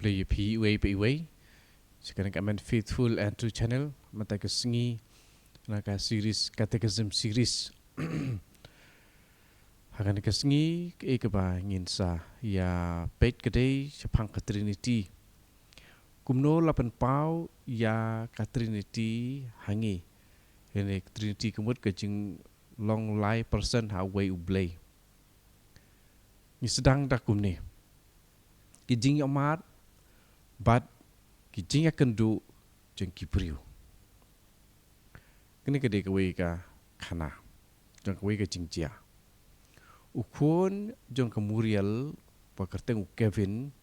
play PWPW sekarang kami Faithful and True Channel mata ke sengi naka series Catechism series hakan ke sengi ke ba ngin sa ya pet kedai sepang ke Trinity kumno lapan pau ya ka Trinity hangi ini Trinity kemud ke jing long lai person ha way ublay ni sedang dak kumne kijing amat bat kijing akan du jeng kipriu kini kedai kewe ka kana jeng kewe ka jingja ukun jeng kemurial pakerteng Kevin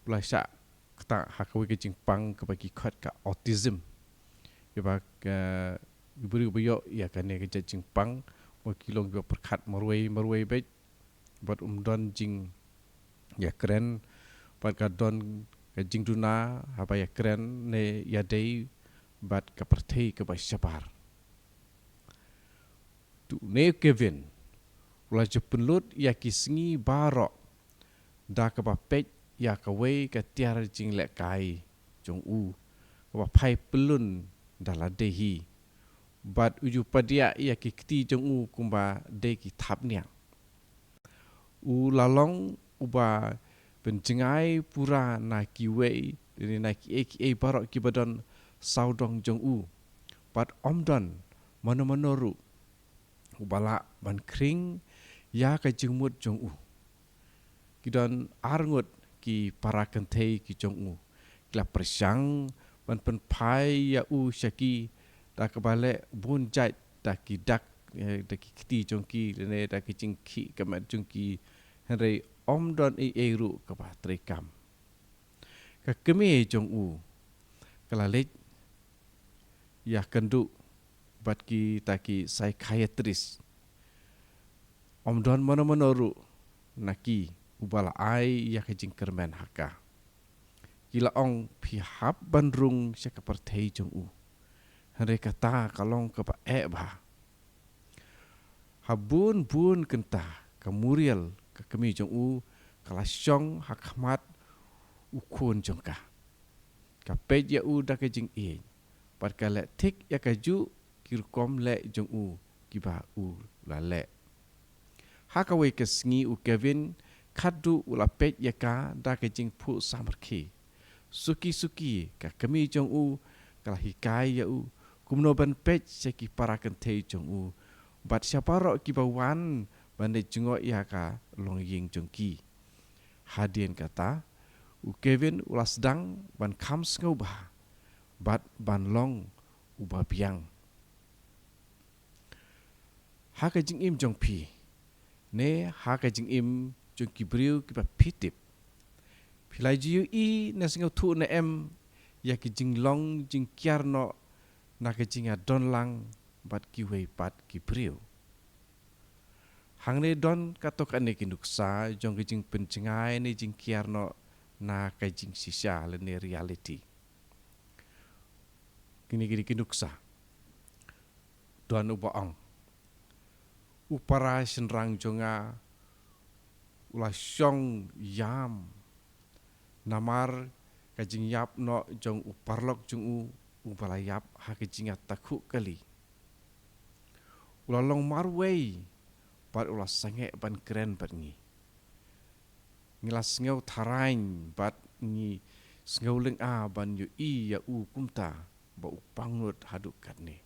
ulah syak kata hakawe ke jingpang ke bagi kat ka autism ya ba beri boyo ya kan ke jingpang wakilong go perkat marway bet bat don jing ya keren bat ka don ka jing duna apa ya keren ne ya dei bat ka pertei ke ba syapar tu ne Kevin ulah jepenlut ya kisngi barok da ka ba pet ya ka wei ka tiar jing le kai jong u ka ba pai pelun dala dehi bat uju padia ya ki kti jong u kumba de ki thapnya u lalong uba penjengai pura na ki wei ni na ki barok ki badon saudong jong u bat omdon manoru ubala ban kring ya ka jingmut jong u kidon arngut ki para kentei ki jong u kila persang ban pen pai ya u syaki da kebale bun jait da ki dak da ki kti jong ki ne da ki jingki kamat jong ki henry omdon eru ka ba trekam ka kemi jong u kala lek ya kendu bat ki ta ki psychiatrist omdon manoru naki ubala ai ya ke jingkermen haka kila ong pihap bandrung syaka pertei jong u henry kata kalong ka ba ba habun kenta kemurial ka kemi jong u kala syong hakmat ukun jong ka pet ya u da ke jing e pat kala tik ya ka ju kirkom le jong u kiba u la le hakawe ke sngi u Kevin kadu ula pet ya ka da ke jing pu samarki suki ka kemi jong u kala hikai ya u kumno ban pet seki para kentei jong u bat syaparo kiba wan bande jengo ya ka long ying jong ki hadien kata u Kevin ula sedang ban kam ngau ba bat ban long uba biang haka jing im jong pi ne haka jing im jong ki briu ki ba pitip pilai jiu i na singau tu na em ya ki jing long jing kiar no na ke jing don lang bat ki wei pat ki briu hang ne don katok ane ki nuksa jong ki jing pencengai ne jing kiar no na ke jing sisa le ne reality kini ki nuksa don ubaong upara senrang jonga ula syong yam namar kajing yap no jong uparlok jong u ubala yap ha kajing takku kali ula long marway bat ula sange ban keren bat ngi ngilas ngau tharain bat ngi ngau leng a ban yu i ya u kumta ba upangut haduk katne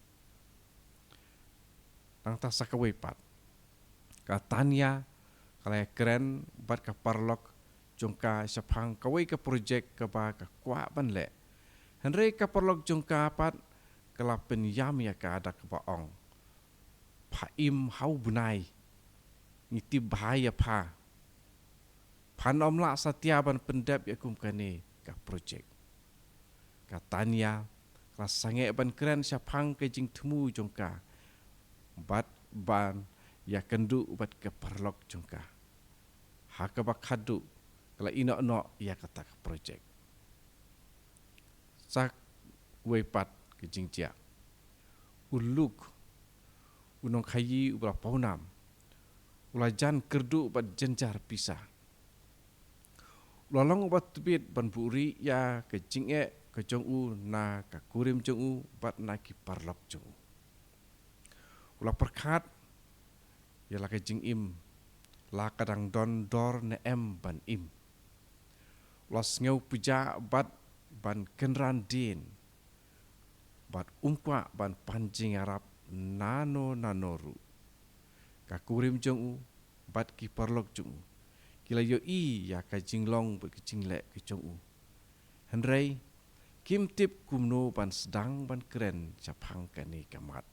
nang ta sakawe pat katanya kala keren bat ka parlok jongka sapang kawai ka projek ka ba ka kwa ban le henry ka parlok jongka pat kala pen yam ya ka ada ka baong phaim hau bunai ngiti bahaya pha panom la satya ban pendap ya kum kane ka projek katanya kala sange ban keren sapang ke jing temu jongka bat ban ya kendu bat ke parlok jongka haka bakadu kala ino ya kata ke projek sak wepat ke jingja uluk unong khayi ubra paunam ulajan kerdu bat jenjar pisah lolong ubat tebit ban buri ya ke jing'e ke jong u na ka kurim jong u bat na ki parlok jong u. Ulah perkat ya la ke jing im la kadang don dor ne em ban im. Ulah ngeu puja bat ban kenran din bat umpa ban panjing Arab nano nanoru. Ka kurim jong u bat ki parlok jong u. Kila yo i ya ka jinglong bat ki jinglek ki jong u. Henrei kim tip kumno ban sedang ban keren capang kani kamat.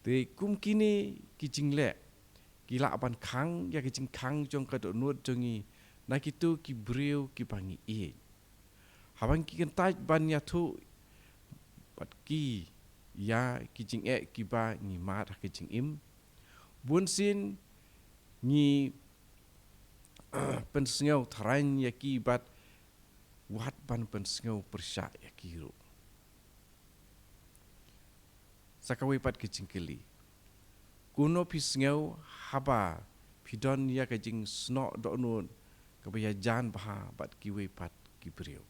Te kum kini ki jinglek kila ban kang ya ki jing kang jong ka do nuot jongi na kitu ki briu ki bangi i. Habang ki kentaj ban ya tu bat ki ya ki jing ki ba ngi mat ki jing im bun sin ngi pensengau tharan ya ki bat wat ban pensengau persyak ya ki ru sakawi pat ki jing keli kuno pisengau haba pidon ya ki jing sno do nun kabaya jan bah bat ki we pat ki briu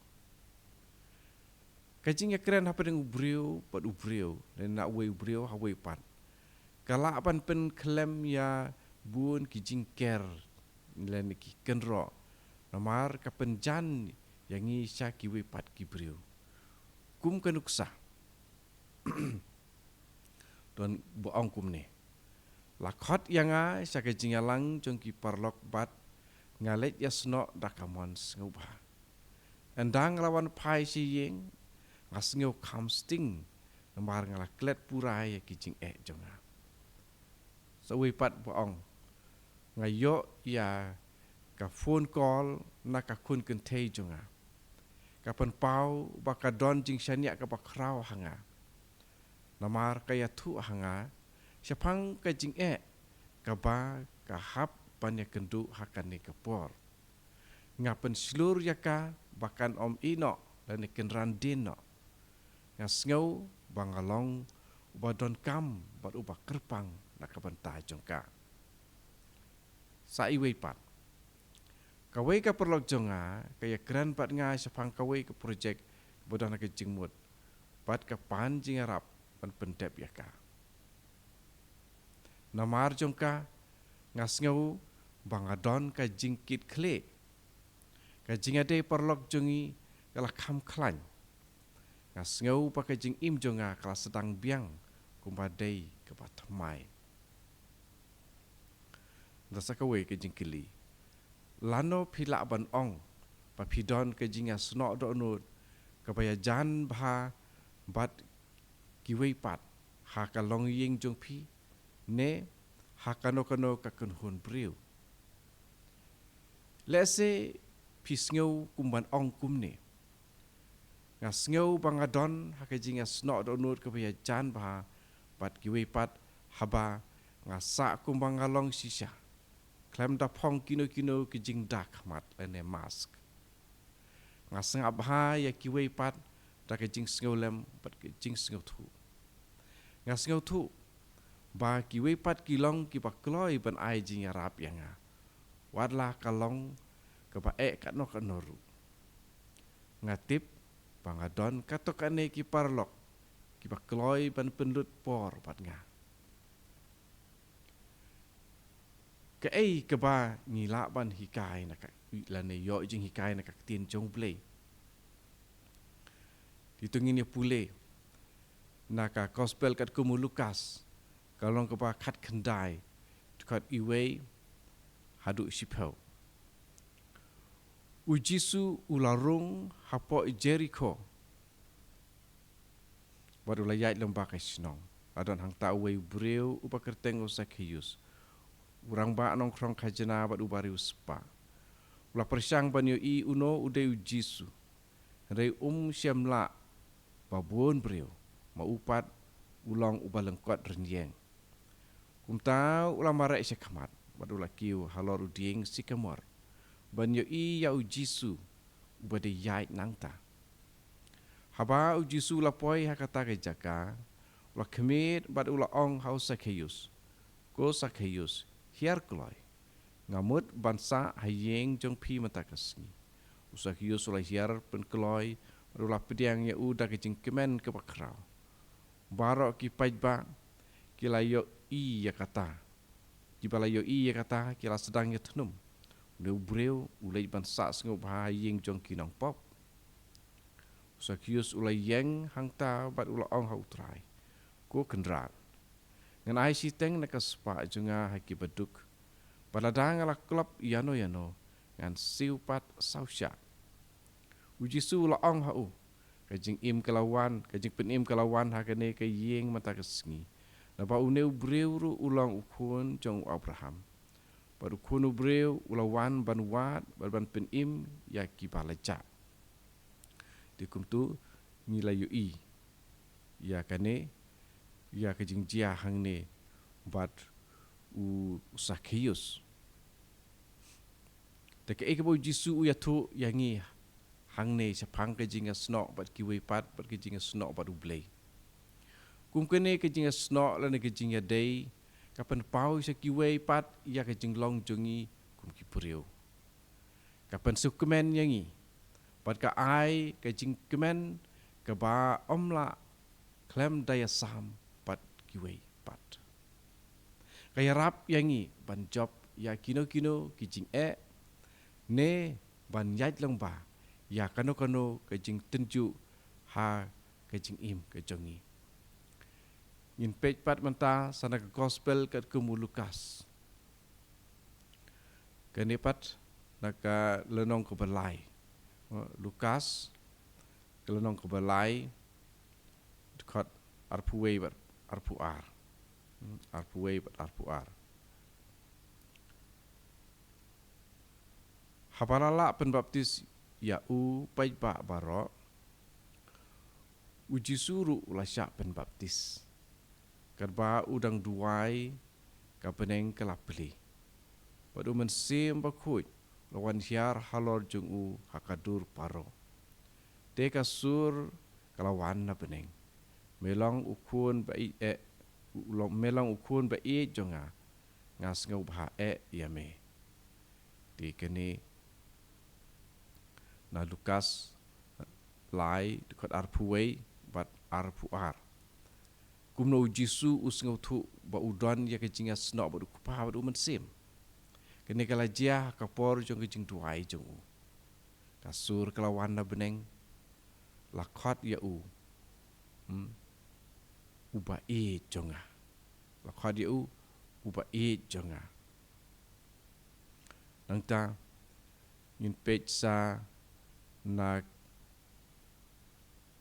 kajing ya keren apa dengan ubriu pat ubriu dan nak we ubriu ha we pat kala apan pen klem ya bun ki jingker len ki kenro namar ka penjan yang i sya ki we pat ki briu kum kanuksa don boong kum ne lakhot yang a sya ka jingalang jong ki parlok bat ngalet ya sno dakamon ngubah endang lawan pai si yeng ngasngeu kamsting namar ngala klet purai ki jing jonga sawi pat boong ngayo ya ka phone call na ka kun kentei jonga kapan pau baka don jing syania ka bakrau hanga namar kaya tu hanga syapang ka jing ka ba ka hap banyak kendu hakan ni kapor ngapen slur yaka bahkan om ino dan kenran dino ngasngau bangalong ubadon kam bat ubah kerpang nak kabanta jongka sai wei pat kawai ka perlok jonga kaya kran pat nga syapang kawai ke projek bodan ke jingmut pat ka panjing Arab pan pendep yaka namar jongka ngasngau bangadon ka jingkit kle ka jingade perlok jongi kala kham khlan ngasngau pakai jing im jonga kala sedang biang kumbadai ke batamai dasa kawe ke jing kili lano pila ban ong pa pidon ke jinga sno do nut ka baya jan bha bat kiwei pat ha ka long ying jong pi ne ha kano kano ka kun hun briu lese pisngeu kumban ong kumne ngasngeu bangadon hakajinga sno do nut ke baya jan bah pat kiwe pat haba ngasa kumbangalong sisya klem da phong kino kino ke jing dak mat lene mask ngasang abha ya kiwe pat da ke jing ngeu lem pat ke jing ngeu thu ngasngeu thu ba kiwe pat kilong ki ba kloi ban ai jing Arab yanga wadla kalong ke ba ka no kanoru ngatip bangadon katokane ki parlok ki bakloi ban penlut por pat nga ke ei ke ba ngila ban hikai na ka lane yo jing hikai na ka tin jong ble ditungin ya pule na ka gospel kat kumu Lukas kalong ke ba khat khandai kat iwe hadu sipau ujisu ularung hapo Jericho baru layat lembak isnong adon hang tawe breu upakerteng Zacchaeus urang ba nong krong kajana bad ubari uspa ula persang banyo i uno ude ujisu rei syamla babon breu maupat ulang ubalengkot renyeng kumta ulang marek syakamat bad ulakiu halor udieng sikamor banyo i ya ujisu ubade yait nangta haba ujisu lapoi hakata ke jaka ula kemit bad ula ong hau Zacchaeus ko Zacchaeus hiar kloi ngamut bansa hayeng jong pi matakasngi Usakius ulai hiar penkeloi Rula pediang ya udah kejing kemen ke bakrau Barok ki pajba Kila yo i ya kata Kibala yo i ya kata Kila sedang ya tenum Leu breu ulai bansa sengup hayeng jong kinong pop Usakius ulai yang hangta bat ula ong hau trai Ko kendrat Ngan ai siteng na kaspa junga haki baduk Baladang ala klub yano Ngan siupat sausya Uji su la ong hau Kajing im kelawan Kajing pen im kelawan hakane ke yeng mata kesengi Napa uneu breu ru ulang ukun jong Abraham Baru kunu breu ulawan ban wat ban pen im ya ki balaja Dikum tu nilai ui Ya kane Ya kajing jia hang ne Bat Usakius Taka eke bo jisu ya tu yangi hang ne sapang kajing snok bat kiwe pat bat kajing snok bat ublei kum kene kajing snok la ne kajing day kapan pau sa kiwe pat ya kajing long jongi kum kipureu kapan sukemen yangi pat ka ai kajing kemen ka ba omla klem daya sam pat kiwe pat kaya rap yangi ban job ya kino kajing ne ban yait lang ba ya kano kajing tenju ha kajing im kajongi in page pat manta sana ke gospel kat kemu Lukas kene pat naka lenong ke belai Lukas ke lenong ke belai dekat arpuwe bat arpuar arpuwe bat arpuar Habalala penbaptis ya pai ba baro uji suru lasyak penbaptis karba udang duai ka peneng kelapli padu mensim bakut lawan hiar halor jungu hakadur paro teka sur kalawan na peneng melong ukun ba melong ukun ba jonga ngas ngau ba yame di kene na Lukas lai dekat arpuwe bat arpuar kumno jisu usngau tu ba udon ya kejinga snok ba kupa ba mensim kene kala jia kapor jong kejing duai jong kasur kelawan na beneng lakot ya uba jonga lakot ya uba jonga nangta yin page sa na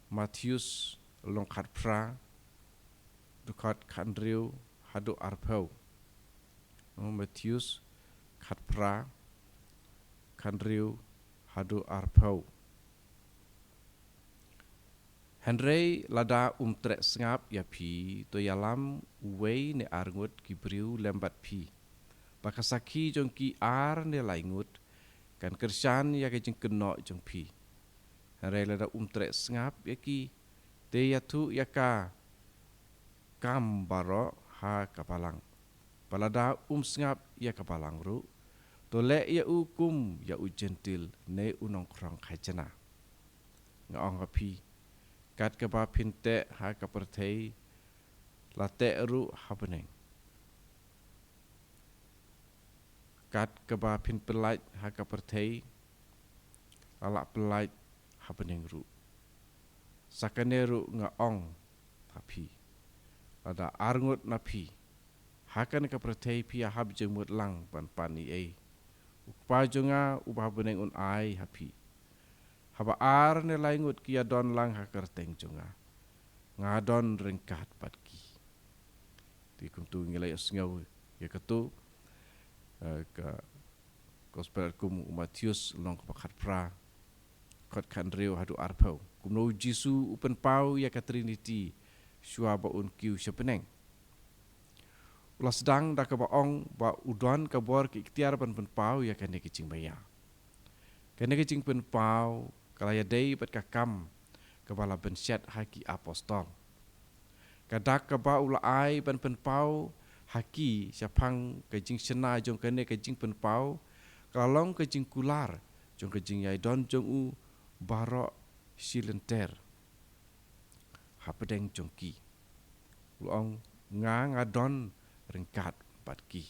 Matius long khat pra dekat khandriu hadu arpau Matius khat pra khandriu hadu arpau Henry lada trek sengap ya pi to yalam uwei ne arngut kibriu lembat pi bakasaki jong ki ar ne laingut kan kersan ya ke jeng kenok jeng pi Henry lada trek sengap ya ki te ya tu ya ka kam baro ha kapalang balada sengap ya kapalang ru to le ya kum ya gentil ne unong krong khajana ngong pi kat ke ba pinte ha ka perthei la te ru ha beneng kat ke ba pin pelait ha ka perthei ala pelait ha beneng ru sakane ru ngaong tapi ada arngut na pi ha kan ka perthei pi ha jemut lang ban pani upa jonga ubah beneng un ai hapi haba ar ne laingut kia don lang hakar teng jonga ngadon rengkat patki di kuntu ngilai asngau ya ketu ka gospel kum Matius long pakat pra kot khandreu hadu arpau kumno jisu upen pau ya ka trinity shua ba un kiu sepeneng ulas sedang da ka baong ba udon ka bor ki ikhtiar ban pen pau ya kane kicing baya kane kicing pen pau kalaya dei bat ka kam kepala bensyat haki apostol kadak ka ba ula ai ban pen pau haki siapang kajing sena jong kene kajing penpau kalong kajing kular jong kajing yai don jong u barok silenter hapedeng jong ki luong ngadon ringkat pat ki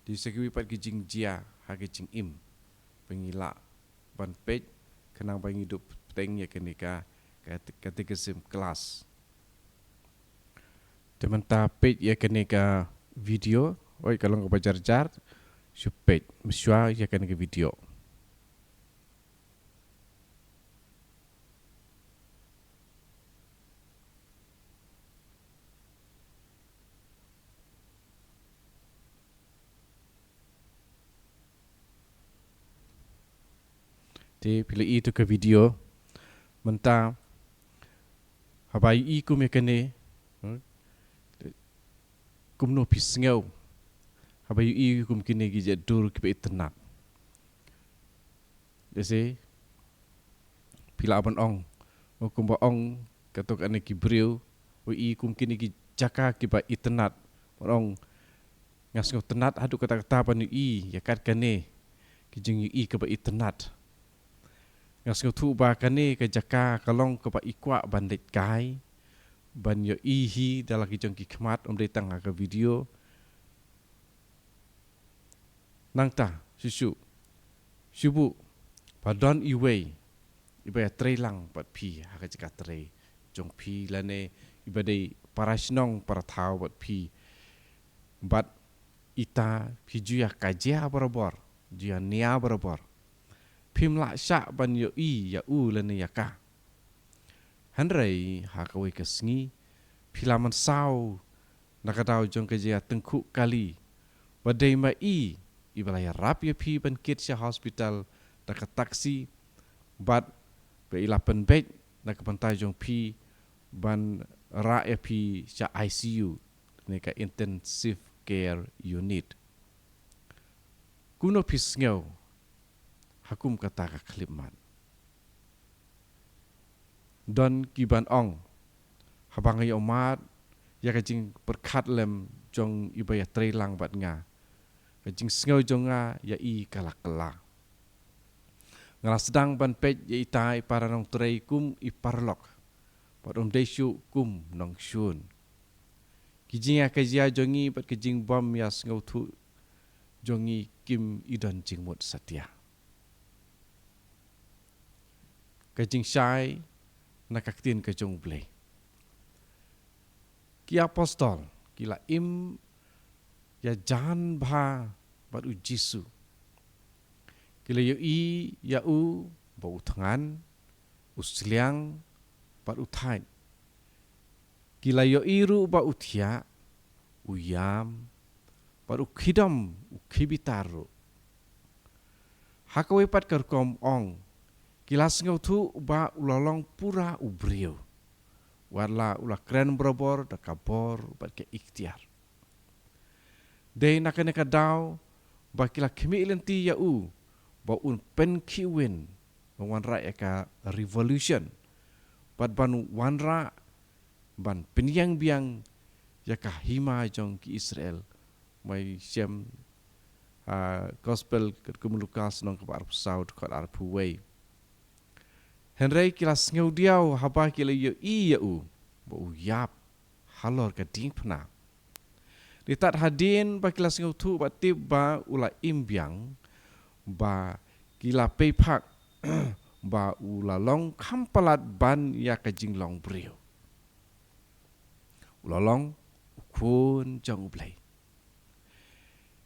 di segi pat kajing jia ha kajing im pengilak ban pej kenang bang hidup teng ya kenika ketika sim kelas teman tapet ya kenika video oi kalau ngau bajar-jar supet mesua ya kenika video te pilih itu ke video mentah habai i kum ya kene kum no pisngau habai i kum kini gi jadur ki internet dese pila aban ong kum ba ong katok ane ki briu i kum kini gi jaka ki ba internet ong ngas ngau tenat adu kata-kata ban i ya kat kane ki jing i ke ba internet ngas ngau tu ba kane ke jaka kalong ke ba ikwa bandit kai ban yo ihi dalam ki jong ki khmat de tang ka video nang ta susu subu padon iwe iba trelang pat pi ha ka jaka tre jong pi lane iba de parasnong para thau pat pi bat ita pi juya kajia barabor juya nia barabor pim la sya ban yo i ya u lane ya ka hanrei ha ka we kesngi pilaman sau nakadau jong ke jia tengku kali badai ma i ibalaya rap ya pi ban kit sya hospital da ka taksi bat be ilapan bed na ka pantai jong pi ban ra ya pi sya ICU ne ka intensive care unit kuno pisngau hakum kata ka kliman don kiban ong habang ay umat ya kajing perkat lem jong ibaya trelang bat nga kajing sngau jong nga ya i kalakala ngala sedang ban pej ya itai para nong trei kum i parlok pat desu kum nong shun kijing ya kajia jongi bat kajing bom ya sngau tu jongi kim idon jingmut satya kajing syai nakaktin kajong ble ki apostol kila im ya jan bha bat u jisu kila yo i ya u ba u thangan usliang bat u thai kila yo i ru ba u thia u yam bat u khidam u khibitaru hakawe pat karkom ong kilas ngau tu ba ulalong pura ubrio warla ula kren berobor da kabor bat ke ikhtiar dei nakane kadau ba kila kimi ilenti ya u ba un pen kiwin wanra eka revolution bat ban wanra ban penyang biang ya ka hima jong ki Israel mai siam gospel kemulukas nong kabar saud kat arpu way Henry kilas ngau diau haba kila yo i ya u ba u yap halor ka ding pna ditat hadin ba kilas ngau tu ba tip ba ula imbiang ba kila pepak ba ula long kampalat ban ya ka jinglong brio ula long kun jong blai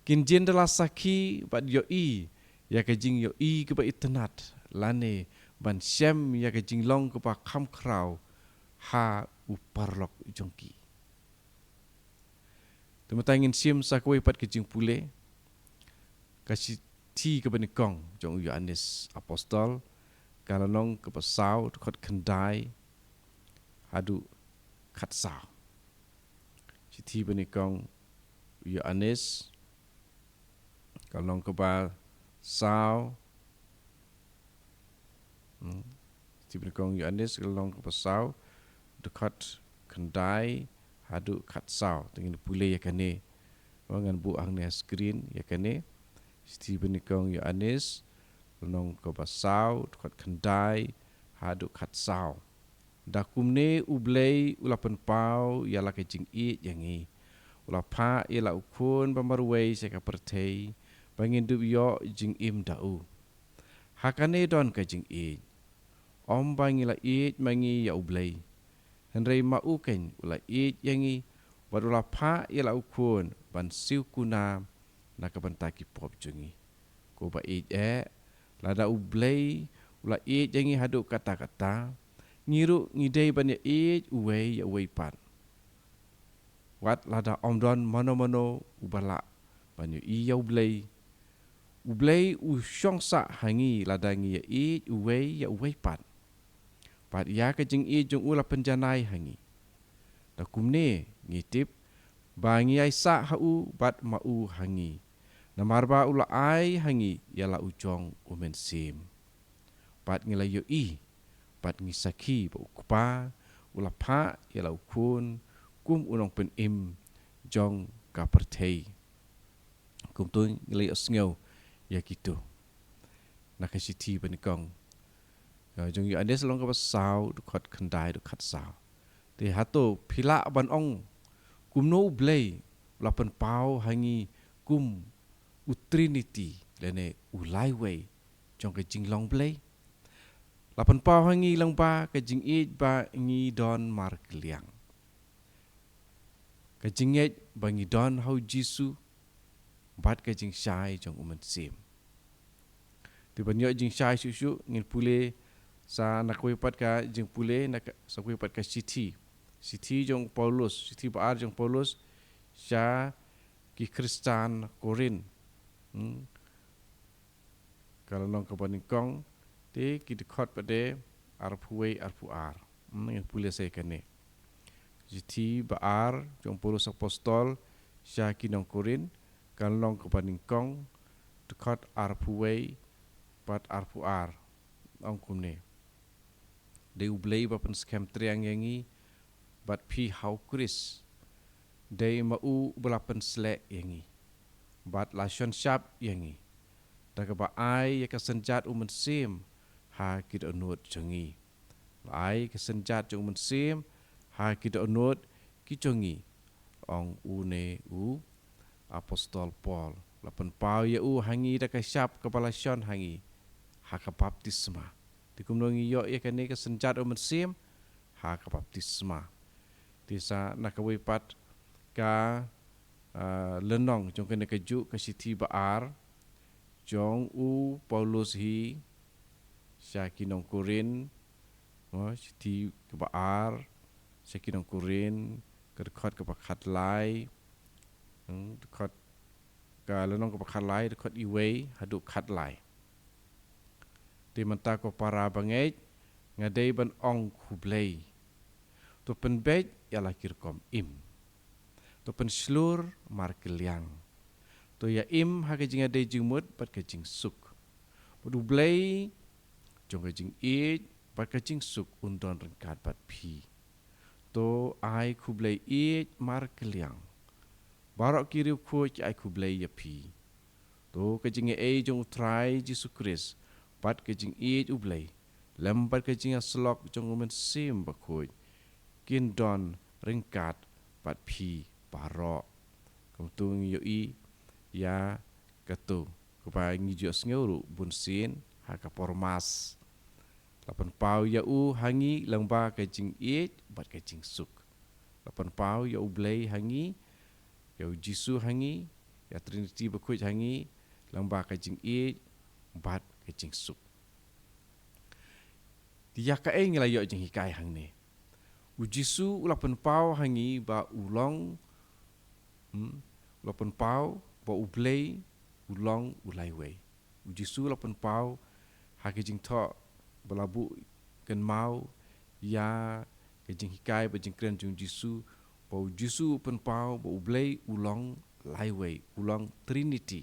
kin jendela saki ba yo i ya ka jing yo i ke ba itnat lane ban syam ya ke jinglong ke pa kham krau ha uparlok jongki tematangin sim sakwe pat ke jing pule kasi ti ke benikong jong Yohanes apostol kalanong ke pasau khot kendai hadu khat sa ti benikong Yohanes kalong ke ba sau Stephen Kong Yohanes kalong ke pasau dekat kendai hadu kat sau tengin pulih ya kane wangan bu ang ne screen ya kane Stephen Nikong ya anis nong ko basau dekat kendai hadu kat sau dakumne ublei ulapan pau ya la kecing I yangi ulapa ya la ukun pamarwei seka pertei bangin du yo jing im dau hakane don ka jing I om bangi la I mangi ya ublei Henry mau ken ula I yangi wadula pa ya la ukun ban siu kuna na ka bantaki pop jungi ko ba I lada ublei ula I yangi hadu kata-kata ngiru ngidei ban ya I uwei ya uwei pan wat lada omdon mano-mano ubala ban ya ublei u syongsa hangi lada ngi ya I uwei pan pat ya ka jing I jung ula penjanai hangi da kumne ngitip bangi ai sa hau bat mau hangi namarba ula ai hangi ya la ujong umen sim pat ngila yo I pat ngisaki ba ukpa ula pa ya la ukun kum unong pen im jong ka pertei kum tu ngila yo sngeu ya gitu nakasiti banikong jong yo ades long ka sau dekat kendai dekat sau te hato pila ban ong kum no blei lapan pau hangi kum utrinity lene ulaiwei jong ka jinglong blei lapan pau hangi lang ba ka jing I ba ngi don mar kliang ka jinget bangi don hau jisu bat ka jing shai jong uman sim ti banyo jing shai susu ngin pule sa nakwe pat ka jing pule nak sa kwe pat ka city jong Paulus city baar jong Paulus sya ki Kristan Korin kalau nong ka banikong te ki dekat pada arpuai arpuar ngin pule saya kane city baar jong Paulus apostol sya ki nong Korin kalau nong ka banikong dekat arpuai pat arpuar ong kumne de ublei bapan scam triang yangi bat pi hau kris de mau belapan slek yangi bat lashon sharp yangi daga ba ai ya kasenjat umen sim ha kid onut jongi ai kasenjat jong umen sim ha kid onut ki jongi ong une u apostol Paul lapan pau ya u hangi daga sharp kepala shon hangi ha ka baptisma tikum nongi yo ya kane kasenjat umen sim ha ka baptisma tisa nakawipat ka lenong jong kena keju ke siti baar jong u Paulus hi syakinong Korin siti ke baar syakinong Korin kedekat ke pakat lai dekat ke lenong ke pakat lai dekat iwei haduk kat lai di menta ko para bangai ngadei ban ong kublei tu penbej ialah kirkom im tu pen slur mar keliang tu ya im ha kejing ade jingmut pat kejing suk du blei jong kejing I pat kejing suk undon rengkat pat pi tu ai ku blei I mar keliang barok kiri ku ai ku blei ya pi tu kejing e jong trai Jesu Kris pat kejing I u blei lempat kejing aslok jong umen sim bakoi kin don ringkat pat pi parok kumtung yo I ya katu kupa ngijo sngeuru bunsin ha ka pormas lapan pau ya u hangi langba ka jing I bat ka jing suk lapan pau ya u blei hangi ya u Jisu hangi ya Trinity bakuj hangi langba ka jing I bat ka jing suk dia ka eng la yo jing hikai hang ne u Jisu ulapan pau hangi ba ulong ulapan pau ba u blei ulong ulaiwei u Jisu ulapan pau ha ke jing tho belabu ken mau ya ke jing hikai ba jing kren jung Jisu ba u Jisu pen pau ba u blei ulong laiwei ulong Trinity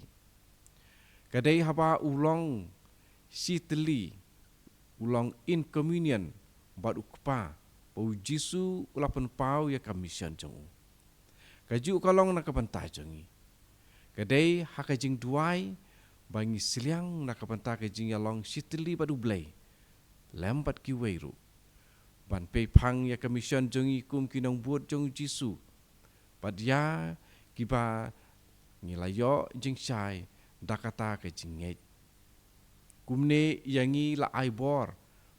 kadai haba ulong sitli ulong in communion ba ukpa Pau Jisu ulapan pau ya kamisyon jong. Kaju kalong nakapanta jongi. Kadai hakajing duai bangi siliang nakapanta kajing yalong sitili badu blay. Lempat ki weiru. Ban pei pang ya kamisyon jongi kum kinong buat jong Jisu. Padya kiba ngilayo jing syai dakata kajing ngej. Kumne yangi la aibor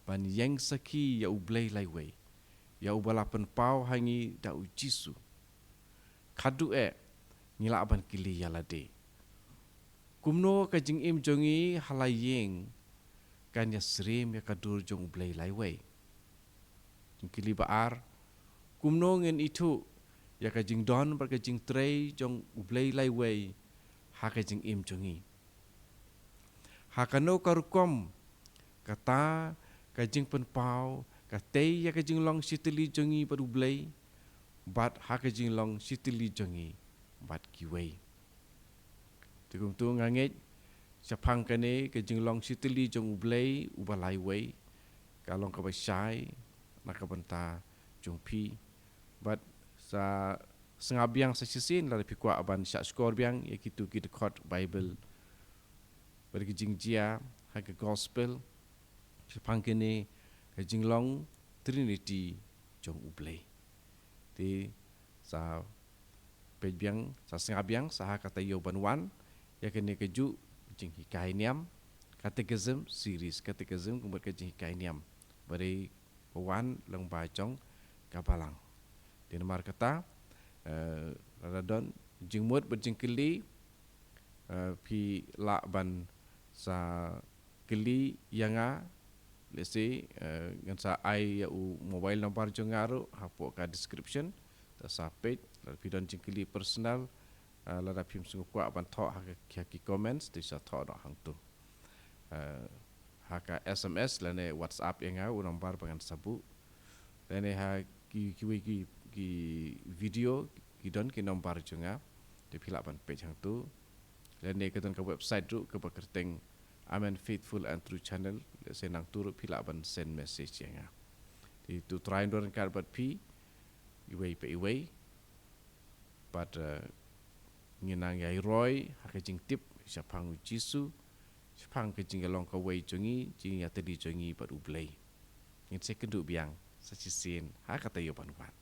ban yang saki ya ublay laiway. Ya ubalapan pau hangi da Jisu. Kadu ngila aban kili yalade. Kumno kajing im jongi halayeng kan ya srim ya kadur jong ublay laiway. Jong kili baar kumno ngen itu ya kajing don bar kajing trei jong ublay laiway ha kajing im jongi. Hakano karukom kata kajing penpau katei ya kajing long sitili jongi bar ublay bat ha kajing long sitili jongi bat kiway. Tukum tu ngangit sapang kane kajing long sitili jong ublay ubalai way kalong kabasai nakabanta jong pi bat sa sengabiang sa sisin la pikwa aban syak skor biang ya kitu ki dekot Bible bagi jing jia ha ke gospel sapang kane kajing long Trinity jong ublay. Ti sa pejbiang sa sengabiang saha kata yo banwan ya kene keju jing hikai niam catechism series catechism kumbat ke jing hikai niam bari wan lang bajong kabalang di nomor kata radon jing mut berjing keli pi la ban sa keli yanga let's say ngan sa ai ya mobile number jongaru hapo ka description ta sa page la pi don jing keli personal la da pim sungu kwa ban tho ha ki comments ti sa tho no hang tu ha ka SMS la ne WhatsApp yanga u number bangan sabu la ne ha ki video ki don ki number jonga ti pila ban page hang tu la ne ka don ka website tu ka bakerteng Amen Faithful and True Channel senang turu pila ban send message yanga ti tu try ndor kar bat pi iway pe iway but nginang yai roy hakajing tip sapang Jisu sapang kajing along ka way jongi jing ya tadi jongi pat ublay ngin sekendu biang sa sisin ha kata yo panuan